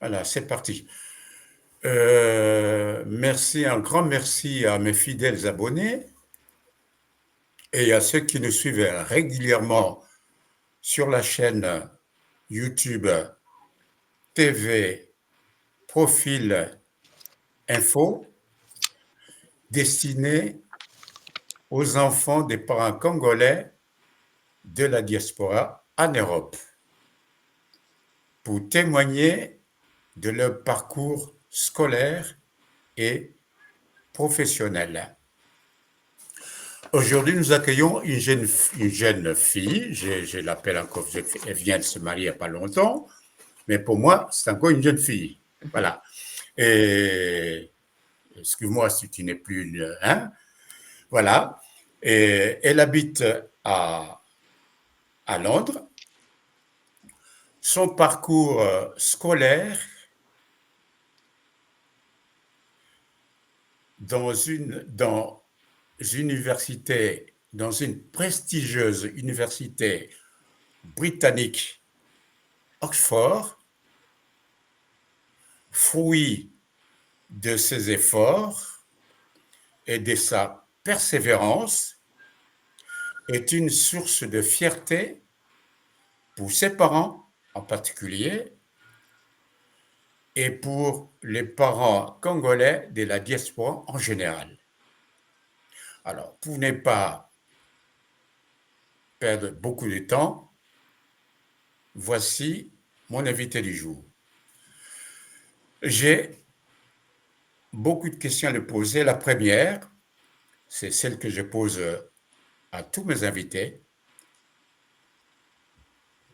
Voilà, c'est parti. Merci, un grand merci à mes fidèles abonnés et à ceux qui nous suivent régulièrement sur la chaîne YouTube TV Profil Info, destinée aux enfants des parents congolais de la diaspora en Europe, pour témoigner de leur parcours scolaire et professionnel. Aujourd'hui, nous accueillons une jeune fille, je l'appelle encore, elle vient de se marier il n'y a pas longtemps, mais pour moi, c'est encore une jeune fille. Voilà. Et excuse-moi si tu n'es plus une. Hein, voilà. Et elle habite à Londres. Son parcours scolaire dans une prestigieuse université britannique, Oxford, fruit de ses efforts et de sa persévérance, est une source de fierté pour ses parents en particulier et pour les parents congolais de la diaspora en général. Alors, pour ne pas perdre beaucoup de temps, voici mon invité du jour. J'ai beaucoup de questions à lui poser. La première, c'est celle que je pose à tous mes invités.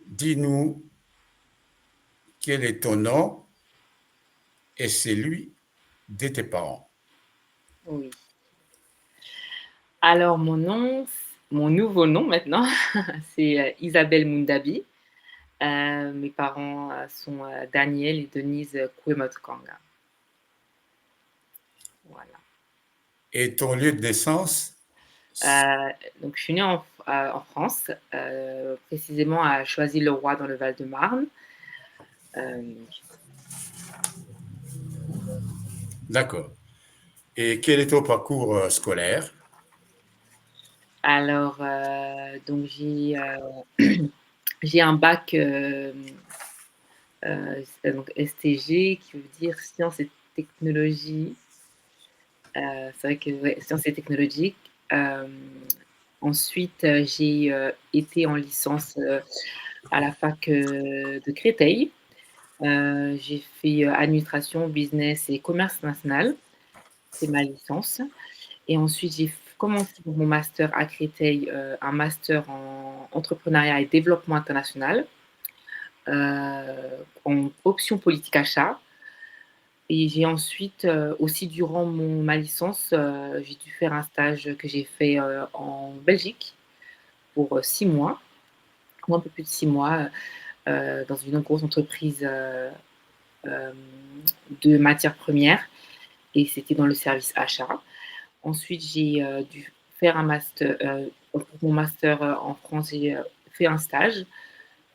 Dis-nous quel est ton nom et celui de tes parents. Oui. Alors, mon nouveau nom maintenant, c'est Isabelle Mundabi. Mes parents sont Daniel et Denise Kouemotokanga. Voilà. Et ton lieu de naissance? Donc, je suis née en France, précisément à Choisy-le-Roi dans le Val-de-Marne. Euh, D'accord. Et quel est ton parcours scolaire? alors, donc j'ai un bac donc STG qui veut dire sciences et technologies. C'est vrai que ouais, sciences et technologies. Euh, Ensuite, j'ai été en licence à la fac de Créteil. J'ai fait administration, business et commerce international. C'est ma licence. Et ensuite, j'ai commencé mon master à Créteil, un master en entrepreneuriat et développement international, en option politique achat. Et j'ai ensuite, aussi durant ma licence, j'ai dû faire un stage que j'ai fait en Belgique pour 6 mois, ou un peu plus de 6 mois, dans une grosse entreprise euh, de matières premières. Et c'était dans le service achat. Ensuite, j'ai dû faire un master. Pour mon master en France, j'ai fait un stage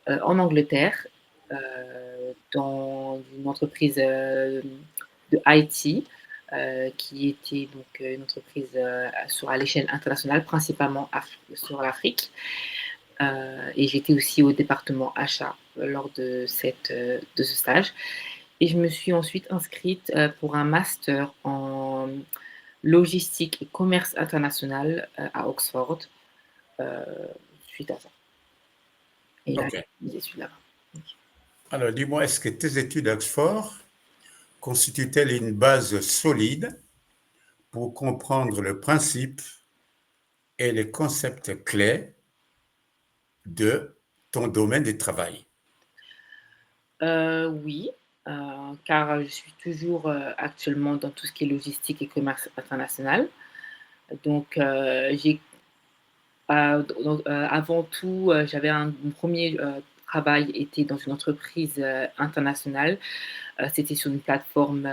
en Angleterre dans une entreprise de IT qui était donc une entreprise à l'échelle internationale, principalement sur l'Afrique. Et j'étais aussi au département achat lors de ce stage. Et je me suis ensuite inscrite pour un master en logistique et commerce international à Oxford euh, suite à ça. Et là, Ok. j'ai études là-bas. Donc, Alors, dis-moi, est-ce que tes études à Oxford constituent-elles une base solide pour comprendre le principe et les concepts clés de ton domaine de travail? Oui, car je suis toujours actuellement dans tout ce qui est logistique et commerce international. Donc, avant tout, mon premier travail était dans une entreprise internationale. C'était sur une plateforme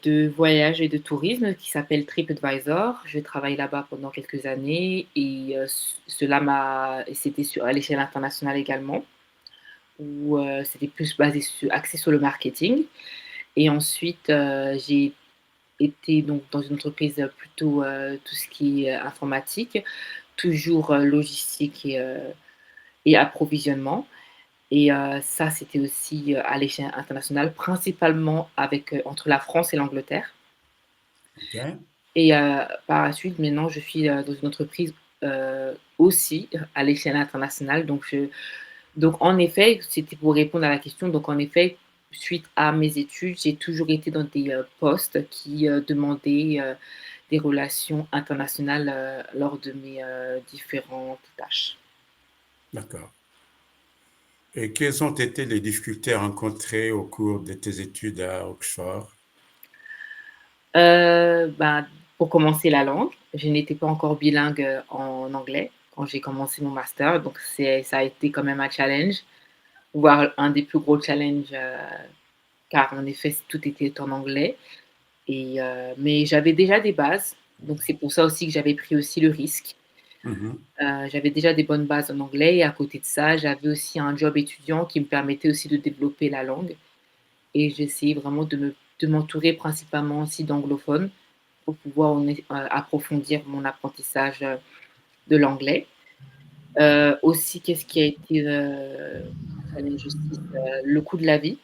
de voyage et de tourisme qui s'appelle TripAdvisor. Je travaille là-bas pendant quelques années et c'était à l'échelle internationale également. où c'était plus axé sur le marketing. Et ensuite, j'ai été donc dans une entreprise plutôt tout ce qui est informatique, toujours logistique et approvisionnement. Et ça, c'était aussi à l'échelle internationale, principalement entre la France et l'Angleterre. OK. Et par la suite, maintenant, je suis dans une entreprise aussi à l'échelle internationale. Donc, en effet, c'était pour répondre à la question. Donc, en effet, suite à mes études, j'ai toujours été dans des postes qui demandaient des relations internationales lors de mes différentes tâches. D'accord. Et quelles ont été les difficultés rencontrées au cours de tes études à Oxford? Ben, pour commencer la langue, je n'étais pas encore bilingue en anglais quand j'ai commencé mon master. Donc, ça a été quand même un challenge, voire un des plus gros challenges, car en effet, tout était en anglais. Mais j'avais déjà des bases, donc c'est pour ça aussi que j'avais pris aussi le risque. Mhm. J'avais déjà des bonnes bases en anglais et à côté de ça, j'avais aussi un job étudiant qui me permettait aussi de développer la langue et j'essayais vraiment de m'entourer principalement aussi d'anglophones pour pouvoir approfondir mon apprentissage, de l'anglais. Aussi, qu'est-ce qui a été, un challenge aussi? Le coût de la vie.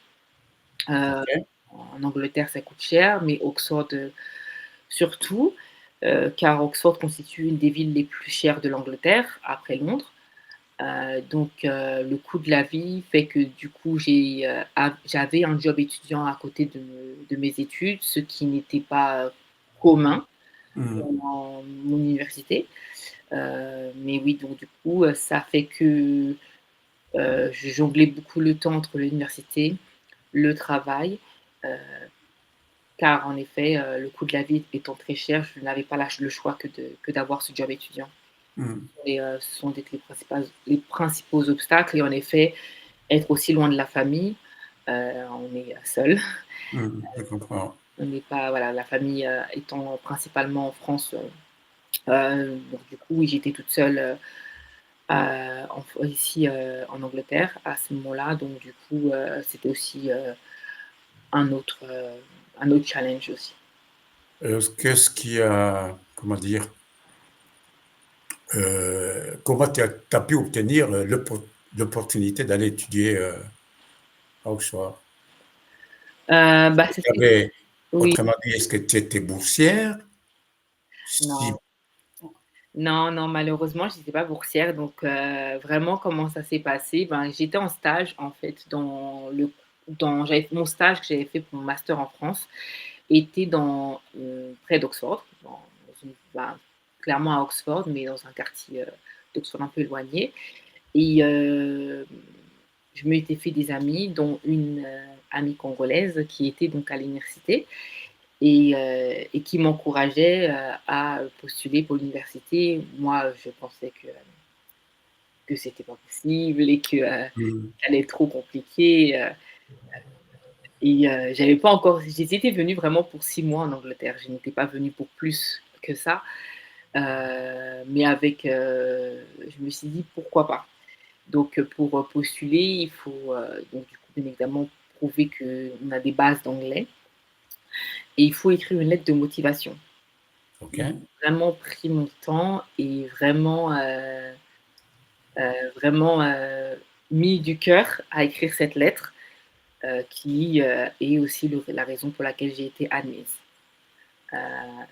Heu, OK. En Angleterre, ça coûte cher, mais Oxford, surtout, car Oxford constitue une des villes les plus chères de l'Angleterre, après Londres. Le coût de la vie fait que du coup, j'avais un job étudiant à côté de mes études, ce qui n'était pas commun Mhm. dans mon université. Mais oui, donc du coup, ça fait que, je jonglais beaucoup le temps entre l'université, le travail, heu, car en effet, le coût de la vie étant très cher, je n'avais pas le choix que d'avoir ce job étudiant. Mhm. Et ce sont les principaux obstacles et en effet, être aussi loin de la famille, on est seul. Mhm. Je comprends. On n'est pas voilà, la famille, étant principalement en France, donc du coup, oui, j'étais toute seule, ici, en Angleterre à ce moment-là, donc du coup, c'était aussi, un autre, heu, un autre challenge aussi. Qu'est-ce qui a, comment dire, comment tu as pu obtenir l'opportunité d'aller étudier à Oxford? Bah, Tu c'était avais, oui, autrement dit, est-ce que tu étais boursière? Si, non. Non, non, malheureusement, j'étais pas boursière, donc vraiment comment ça s'est passé? Ben, j'étais en stage en fait j'avais mon stage que j'avais fait pour mon master en France était près d'Oxford, clairement à Oxford, mais dans un quartier, d'Oxford un peu éloigné et je m'étais fait des amis, dont une, amie congolaise qui était donc à l'université et qui m'encourageait, à postuler pour l'université. Moi, je pensais que c'était pas possible et que, mmh, ça allait être trop compliqué, j'avais pas encore j'étais venue vraiment pour 6 mois en Angleterre. Je n'étais pas venue pour plus que ça, mais je me suis dit: «Pourquoi pas?» Donc, pour, postuler, il faut, donc du coup, bien évidemment, prouver qu'on a des bases d'anglais et il faut écrire une lettre de motivation. J'ai OK. vraiment pris mon temps et vraiment, mis du cœur à écrire cette lettre, qui, est aussi la raison pour laquelle j'ai été admise.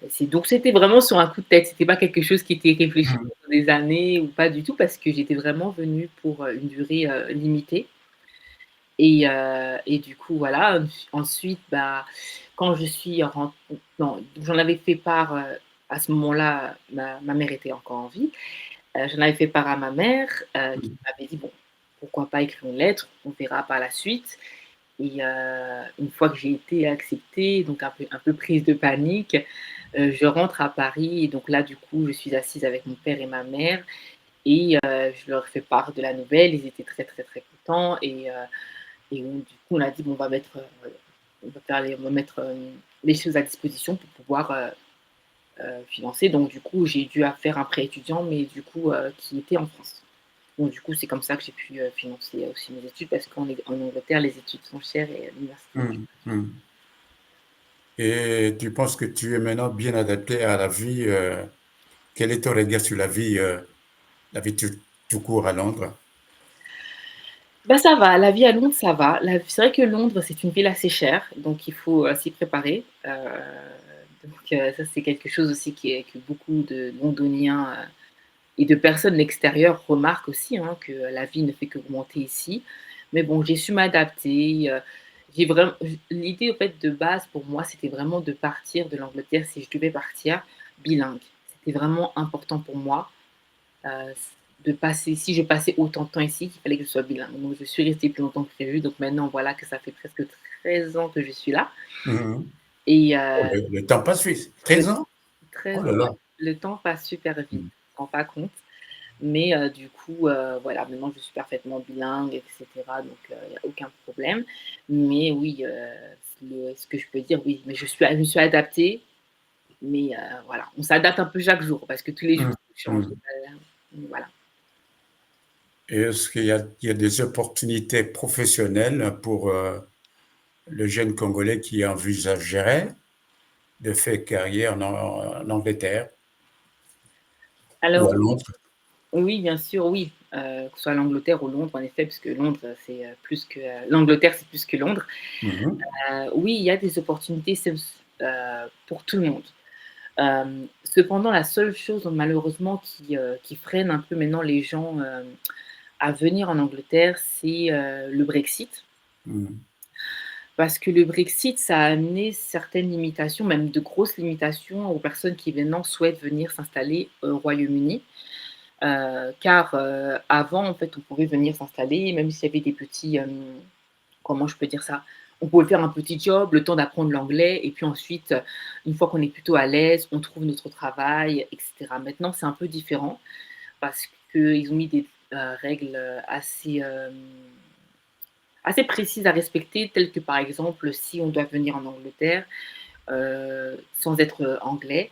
C'était vraiment sur un coup de tête, c'était pas quelque chose qui était réfléchi Mmh. pendant des années ou pas du tout parce que j'étais vraiment venue pour, une durée, limitée et du coup voilà, ensuite, bah, quand je suis ren non, j'en avais fait part, à ce moment-là, ma mère était encore en vie. J'en avais fait part à ma mère, qui Mmh. m'avait dit: «Bon, pourquoi pas écrire une lettre, on verra par la suite» et une fois que j'ai été acceptée, donc un peu prise de panique, je rentre à Paris et donc là, du coup, je suis assise avec mon père et ma mère et je leur fais part de la nouvelle. Ils étaient très, très, très contents et du coup, on a dit: «Bon, on va mettre, les choses à disposition pour pouvoir, financer». Donc du coup, j'ai dû faire un prêt étudiant, mais du coup, qui était en France. Donc du coup, c'est comme ça que j'ai pu, financer aussi mes études parce qu'en Angleterre, les études sont chères et l'université est Mhm. Mhm. Et tu penses que tu es maintenant bien adapté à la vie. Quel est ton regard sur la vie tout court à Londres? bah, ça va, la vie à Londres, ça va. La C'est vrai que Londres, c'est une ville assez chère, donc il faut, s'y préparer. Ça, c'est quelque chose aussi que beaucoup de Londoniens, et de personnes de l'extérieur remarquent aussi, hein, que la vie ne fait qu'augmenter ici. Mais bon, j'ai su m'adapter, j'ai vraiment l'idée, en fait, de base, pour moi, c'était vraiment de partir de l'Angleterre, si je devais partir, bilingue. C'était vraiment important pour moi. De passer Si je passais autant de temps ici, qu'il fallait que je sois bilingue. Donc je suis restée plus longtemps que prévu, donc maintenant voilà que ça fait presque 13 ans que je suis là Mhm. et Oh, le temps passe vite. le 13 ans? Oh 13 là ans, ouais. là. Le temps passe super vite, Mhm. je me rends pas compte, mais du coup, voilà, maintenant je suis parfaitement bilingue et cetera, donc il y a aucun problème. Mais oui, ce que je peux dire, oui, mais je me suis adaptée, mais voilà, on s'adapte un peu chaque jour parce que tous les jours Mhm. ça change, Mhm. voilà. Et est-ce qu'il y a des opportunités professionnelles pour le jeune Congolais qui envisagerait de faire carrière en Angleterre ou à Alors Londres? oui, bien sûr, oui, que ce soit l'Angleterre ou Londres, en effet, puisque Londres, c'est, l'Angleterre, c'est plus que Londres. Mhm. Oui, il y a des opportunités, pour tout le monde. Cependant, la seule chose malheureusement qui freine un peu maintenant les gens, à venir en Angleterre, c'est, le Brexit. Mhm. Parce que le Brexit, ça a amené certaines limitations, même de grosses limitations aux personnes qui maintenant souhaitent venir s'installer au Royaume-Uni. Car, avant, en fait, on pouvait venir s'installer, même s'il y avait des petits, comment je peux dire ça? On pouvait faire un petit job, le temps d'apprendre l'anglais et puis ensuite, une fois qu'on est plutôt à l'aise, on trouve notre travail et cetera. Maintenant, c'est un peu différent parce qu'ils ont mis des, règles, assez précises à respecter, telles que, par exemple, si on doit venir en Angleterre, sans être, anglais,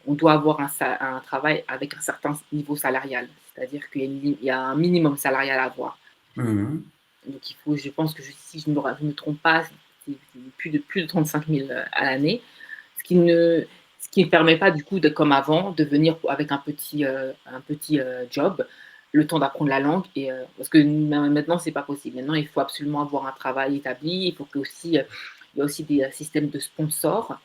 on doit avoir un travail avec un certain niveau salarial. C'est-à-dire qu'il y a un minimum salarial à avoir. Mhm. Donc il faut, je pense que si je me trompe pas, c'est plus de 35 000 à l'année, ce qui ne ce qui ne permet pas du coup de comme avant, de venir avec un petit, job, le temps d'apprendre la langue parce que maintenant c'est pas possible. Maintenant, il faut absolument avoir un travail établi, il faut que aussi, il y a aussi des, systèmes de sponsors,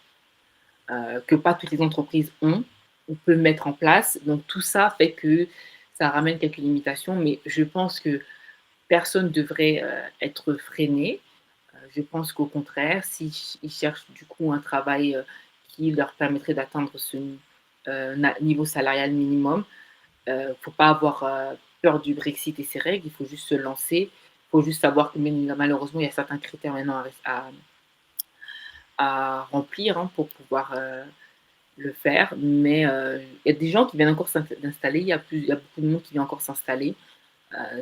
que pas toutes les entreprises ont. On peut mettre en place. Donc tout ça fait que ça ramène quelques limitations, mais je pense que personne devrait, être freiné. Je pense qu'au contraire, s'ils cherchent du coup un travail, qui leur permettrait d'atteindre ce niveau salarial minimum, faut pas avoir, peur du Brexit et ses règles, il faut juste se lancer. Il faut juste savoir que malheureusement, il y a certains critères maintenant à remplir, hein, pour pouvoir, le faire. Mais il y a des gens qui viennent encore d'installer, il y a beaucoup de monde qui vient encore s'installer.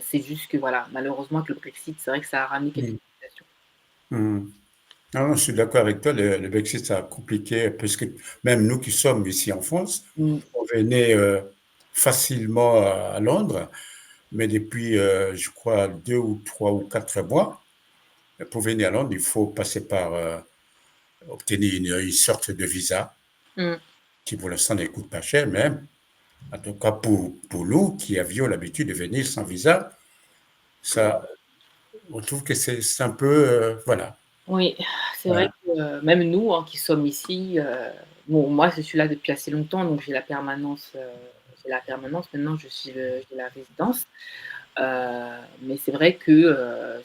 C'est juste que voilà, malheureusement avec le Brexit, c'est vrai que ça a ramené quelques Mhm. limitations. Mhm. Non, non, je suis d'accord avec toi. Le Brexit, ça a compliqué, parce que même nous qui sommes ici en France, Mmh, on venait facilement à Londres, mais depuis, je crois, 2 ou 3 ou 4 mois, pour venir à Londres, il faut passer par obtenir une sorte de visa mmh. qui, pour l'instant, ne coûte pas cher, même. En tout cas, pour nous qui avions l'habitude de venir sans visa, ça, on trouve que c'est un peu, voilà. Oui, c'est vrai Voilà. que, même nous, hein, qui sommes ici, bon, moi, je suis là depuis assez longtemps, donc j'ai la permanence. Maintenant, j'ai la résidence. Mais c'est vrai que,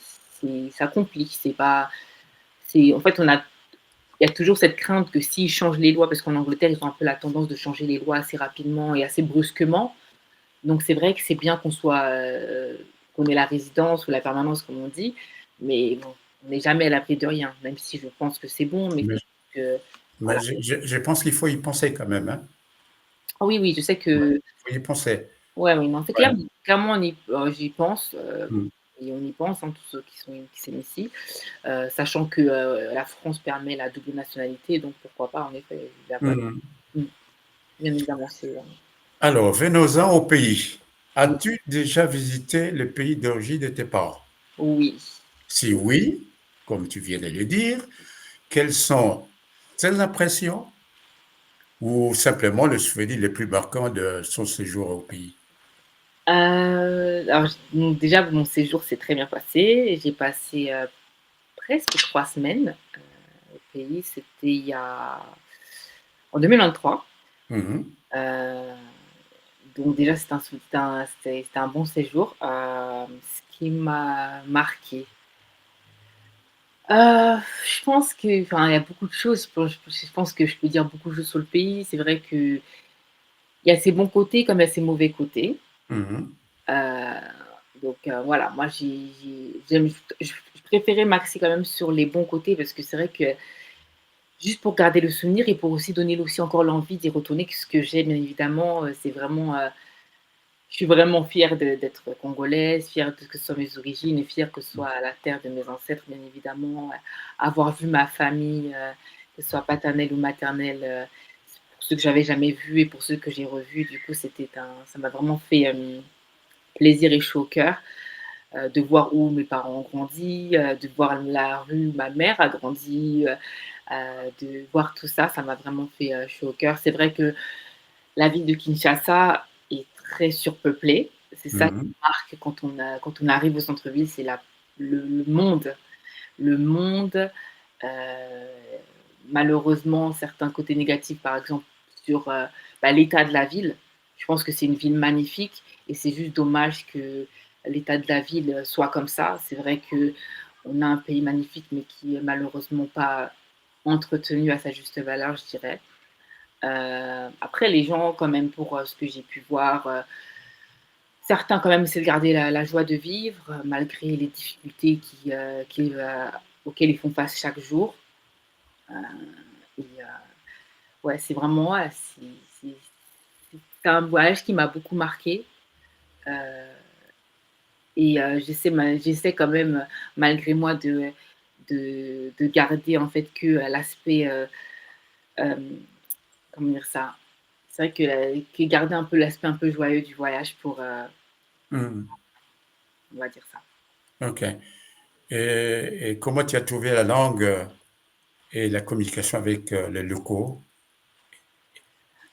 ça complique. C'est en fait, il y a toujours cette crainte que s'ils changent les lois, parce qu'en Angleterre, ils ont un peu la tendance de changer les lois assez rapidement et assez brusquement. Donc c'est vrai que c'est bien qu'on ait la résidence ou la permanence comme on dit, mais bon, on n'est jamais à l'abri de rien, même si je pense que c'est bon, mais c'est Mais, juste que mais voilà. je pense qu'il faut y penser quand même, hein. Ah oui, oui, je sais Ouais, que il faut y penser. ouais, oui, non, c'est Ouais. clair, clairement j'y pense, Mm. et on y pense, hein, tous ceux qui sont ici, sachant que, la France permet la double nationalité, donc pourquoi pas en effet, Mm. mmh, bien évidemment, Alors, venons-en au pays. As-tu déjà visité le pays d'origine de tes parents? Oui. Si oui, comme tu viens de le dire, quelles sont tes impressions ou simplement le souvenir le plus marquant de son séjour au pays? Alors donc déjà mon séjour s'est très bien passé. J'ai passé, presque 3 semaines, au pays. C'était il y a en 2023. Mhm, Heu, donc déjà c'était un bon séjour. Ce qui m'a marqué, je pense que enfin, il y a beaucoup de choses. Je pense que je peux dire beaucoup de choses sur le pays. C'est vrai qu'il y a ses bons côtés comme il y a ses mauvais côtés. mhm, Heu, voilà, moi je préférais m'axer quand même sur les bons côtés parce que c'est vrai que juste pour garder le souvenir et pour aussi donner aussi encore l'envie d'y retourner, ce que j'ai bien évidemment, c'est vraiment, je suis vraiment fière d'être congolaise, fière de que ce soit mes origines et fière que ce soit la terre de mes ancêtres, bien évidemment, avoir vu ma famille, que ce soit paternelle ou maternelle, pour ceux que j'avais jamais vus et pour ceux que j'ai revus, du coup, ça m'a vraiment fait, plaisir et chaud au cœur, de voir où mes parents ont grandi, de voir la rue où ma mère a grandi, de voir tout ça, ça m'a vraiment fait, chaud au cœur. C'est vrai que la ville de Kinshasa est très surpeuplée. C'est ça qui mhm. marque quand on arrive au centre-ville, c'est le monde. Le monde, heu, malheureusement, certains côtés négatifs, par exemple, sur, l'état de la ville. Je pense que c'est une ville magnifique et c'est juste dommage que l'état de la ville, soit comme ça. C'est vrai qu'on a un pays magnifique, mais qui est malheureusement pas entretenu à sa juste valeur, je dirais. Après les gens quand même pour, ce que j'ai pu voir, certains quand même essaient de garder la joie de vivre, malgré les difficultés auxquelles ils font face chaque jour. Heu et ouais, c'est vraiment ouais, c'est un voyage qui m'a beaucoup marquée, heu et j'essaie quand même, malgré moi de garder en fait que, l'aspect, hem, comment dire ça? C'est vrai que garder un peu l'aspect un peu joyeux du voyage pour, Mhm. on va dire ça. OK. Et comment tu as trouvé la langue et la communication avec les locaux?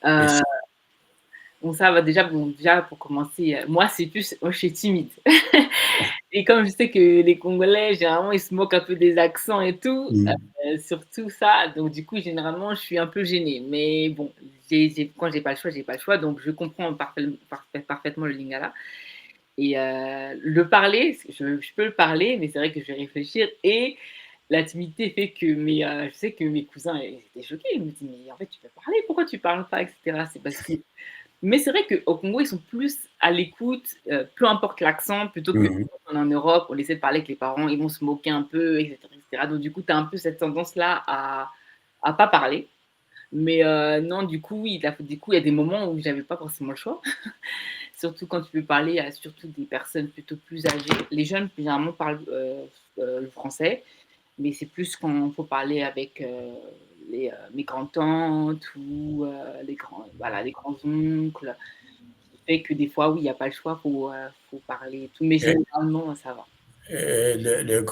Et Heu, si- bon ça va déjà pour commencer, moi je suis timide et comme je sais que les Congolais généralement ils se moquent un peu des accents et tout, Mhm, surtout ça, donc du coup généralement je suis un peu gênée. Mais bon, quand j'ai pas le choix, j'ai pas le choix, donc je comprends parfaitement le lingala et le parler, je peux le parler, mais c'est vrai que je vais réfléchir et la timidité fait que je sais que mes cousins, ils étaient choqués. Ils me disent: «Mais en fait, tu peux parler, pourquoi tu parles pas?» et cetera. C'est parce que mais c'est vrai qu'au Congo, ils sont plus à l'écoute, peu importe l'accent, plutôt que mhm. quand on est en Europe, on essaie de parler avec les parents, ils vont se moquer un peu et cetera. Donc du coup, tu as un peu cette tendance-là à pas parler. Mais non, du coup, oui, il y a des moments où j'avais pas forcément le choix. Surtout quand tu veux parler à surtout des personnes plutôt plus âgées. Les jeunes, généralement, parlent, le français, mais c'est plus quand il faut parler avec, mes grands-tantes ou, les grands-oncles, qui fait que des fois, oui, il y a pas le choix, faut parler et tout, mais Et, généralement, ça va. les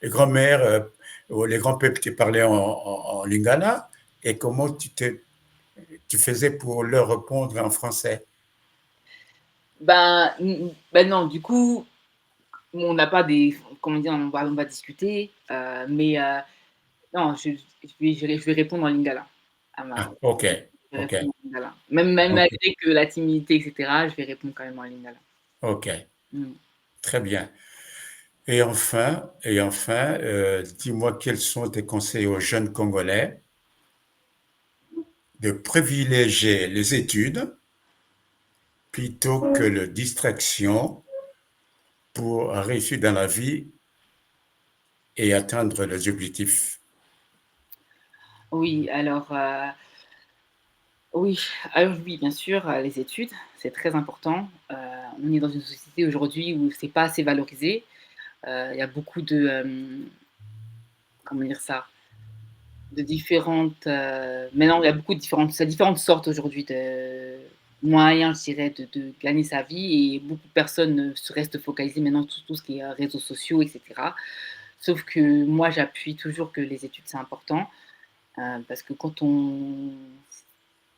grands-mères ou les grands-pères qui parlaient en lingala, et comment tu faisais pour leur répondre en français? Ben non, du coup, on n'a pas des comment dire? On va discuter, mais non, je vais répondre en lingala à ma Ah, OK, je vais OK, répondre en lingala. Même OK, malgré que la timidité et cetera, je vais répondre quand même en lingala. OK, Mmh. très bien. Et enfin, dis-moi quels sont tes conseils aux jeunes Congolais de privilégier les études plutôt que la distraction pour réussir dans la vie et atteindre les objectifs. Oui, oui, bien sûr, les études, c'est très important. On est dans une société aujourd'hui où c'est pas assez valorisé. Il y a beaucoup de, comment dire ça? de différentes, maintenant il y a beaucoup de différentes sortes aujourd'hui de moyens, je dirais, de gagner sa vie et beaucoup de personnes, se restent focalisées maintenant sur tout ce qui est, réseaux sociaux et cetera. Sauf que moi, j'appuie toujours que les études, c'est important, parce que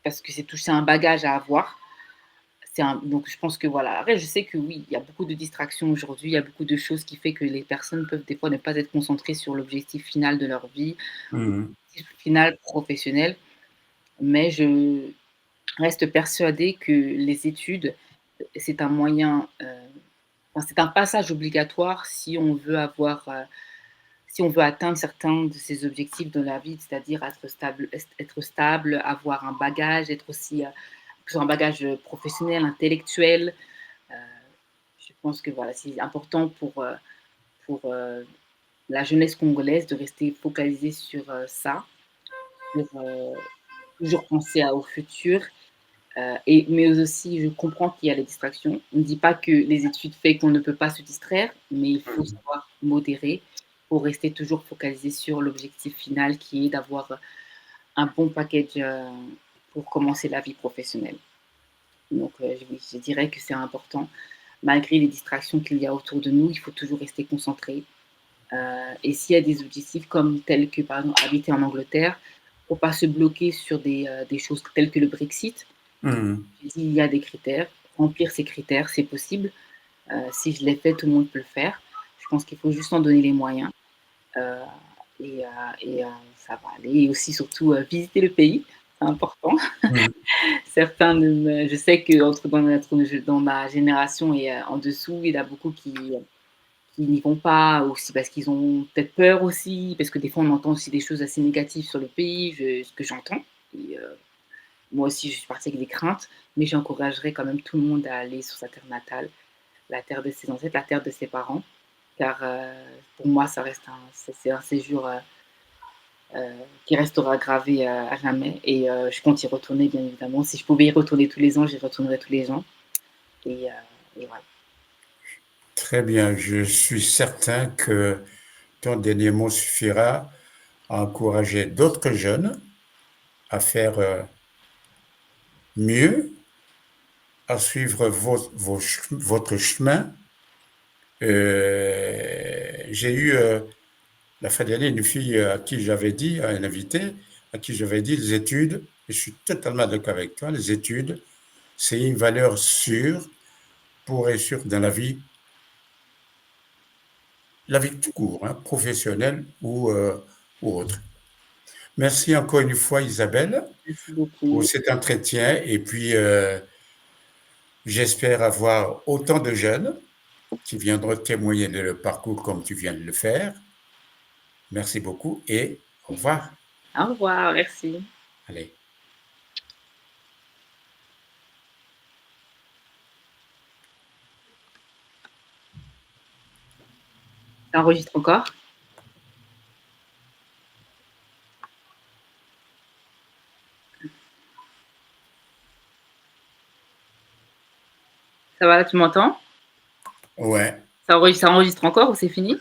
parce que c'est un bagage à avoir. Donc je pense que voilà. Après, je sais que oui, il y a beaucoup de distractions aujourd'hui, il y a beaucoup de choses qui fait que les personnes peuvent des fois ne pas être concentrées sur l'objectif final de leur vie, Mhm. l'objectif final professionnel, mais je reste persuadée que les études, c'est un moyen, enfin, c'est un passage obligatoire si on veut atteindre certains de ces objectifs dans la vie, c'est-à-dire être stable, avoir un bagage, être aussi, que ce soit un bagage professionnel, intellectuel. Heu, je pense que voilà, c'est important pour la jeunesse congolaise de rester focalisée sur, ça, sur, toujours penser au futur. Mais aussi, je comprends qu'il y a les distractions. On ne dit pas que les études fait qu'on ne peut pas se distraire, mais il faut Mhm. savoir modérer pour rester toujours focalisé sur l'objectif final qui est d'avoir un bon package, pour commencer la vie professionnelle. Donc, oui, je dirais que c'est important. Malgré les distractions qu'il y a autour de nous, il faut toujours rester concentré. Et s'il y a des objectifs comme tels que, par exemple, habiter en Angleterre, faut pas se bloquer sur des choses telles que le Brexit. Mhm. J'ai dit: «Il y a des critères, remplir ces critères, c'est possible. Si je l'ai fait, tout le monde peut le faire». Je pense qu'il faut juste en donner les moyens, heu et heu ça va aller et aussi surtout, visiter le pays, c'est important. Mhm. Certains ne me Je sais qu'entre dans ma génération et en dessous, il y en a beaucoup qui n'y vont pas aussi parce qu'ils ont peut-être peur aussi, parce que des fois on entend aussi des choses assez négatives sur le pays, ce que j'entends et moi aussi je suis partie avec des craintes, mais j'encouragerais quand même tout le monde à aller sur sa terre natale, la terre de ses ancêtres, la terre de ses parents, car, pour moi ça reste c'est un séjour, qui restera gravé, à jamais et je compte y retourner bien évidemment. Si je pouvais y retourner tous les ans, j'y retournerais tous les ans et voilà. Très bien. Je suis certain que ton dernier mot suffira à encourager d'autres jeunes à faire mieux, à suivre votre chemin. J'ai eu la fin d'année une fille à qui j'avais dit, à un invité, à qui j'avais dit les études, et je suis totalement d'accord avec toi, les études, c'est une valeur sûre pour réussir dans la vie tout court, hein, professionnelle ou autre. Merci encore une fois, Isabelle, Merci pour beaucoup. cet entretien. Et puis, j'espère avoir autant de jeunes qui viendront témoigner de leur parcours comme tu viens de le faire. Merci beaucoup et au revoir. Au revoir, merci. Allez. Ça enregistre encore? Ça va, tu m'entends? Ouais. Ça enregistre encore ou c'est fini?